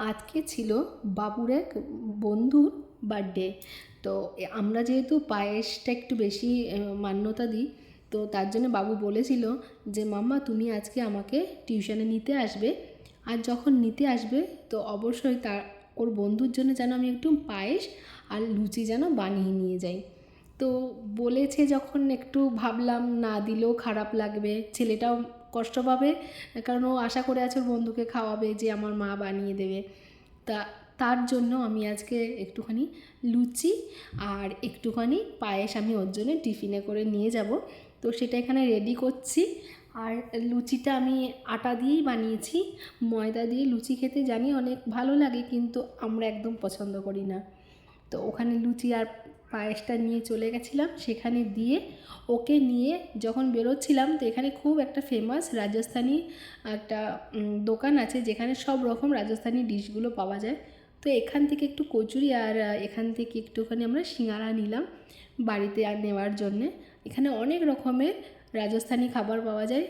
আজকে ছিল বাবুর এক বন্ধুর বার্থডে। তো আমরা যেহেতু পায়েসটা একটু বেশি মান্যতা দিই, তো তার জন্য বাবু বলেছিল যে মাম্মা তুমি আজকে আমাকে টিউশনে নিতে আসবে, আর যখন নিতে আসবে তো অবশ্যই তার ওর বন্ধুর জন্য যেন আমি একটু পায়েস আর লুচি যেন বানিয়ে নিয়ে যাই। তো বলেছে যখন একটু ভাবলাম না দিলেও খারাপ লাগবে, ছেলেটাও কষ্ট পাবে, কারণ ও আশা করে আছে ওর বন্ধুকে খাওয়াবে যে আমার মা বানিয়ে দেবে। তা তার জন্য আমি আজকে একটুখানি লুচি আর একটুখানি পায়েস আমি ওর জন্য টিফিনে করে নিয়ে যাব। তো সেটা এখানে রেডি করছি। আর লুচিটা আমি আটা দিয়েই বানিয়েছি। ময়দা দিয়ে লুচি খেতে জানি অনেক ভালো লাগে, কিন্তু আমরা একদম পছন্দ করি না। তো ওখানে লুচি আর পায়েসটা নিয়ে চলে গেছিলাম, সেখানে দিয়ে ওকে নিয়ে যখন বেরোচ্ছিলাম, তো এখানে খুব একটা ফেমাস রাজস্থানি একটা দোকান আছে যেখানে সব রকম রাজস্থানি ডিশগুলো পাওয়া যায়। তো এখান থেকে একটু কচুরি আর এখান থেকে একটুখানি আমরা সিঙ্গারা নিলাম বাড়িতে আর নেওয়ার জন্যে। এখানে অনেক রকমের রাজস্থানি খাবার পাওয়া যায়,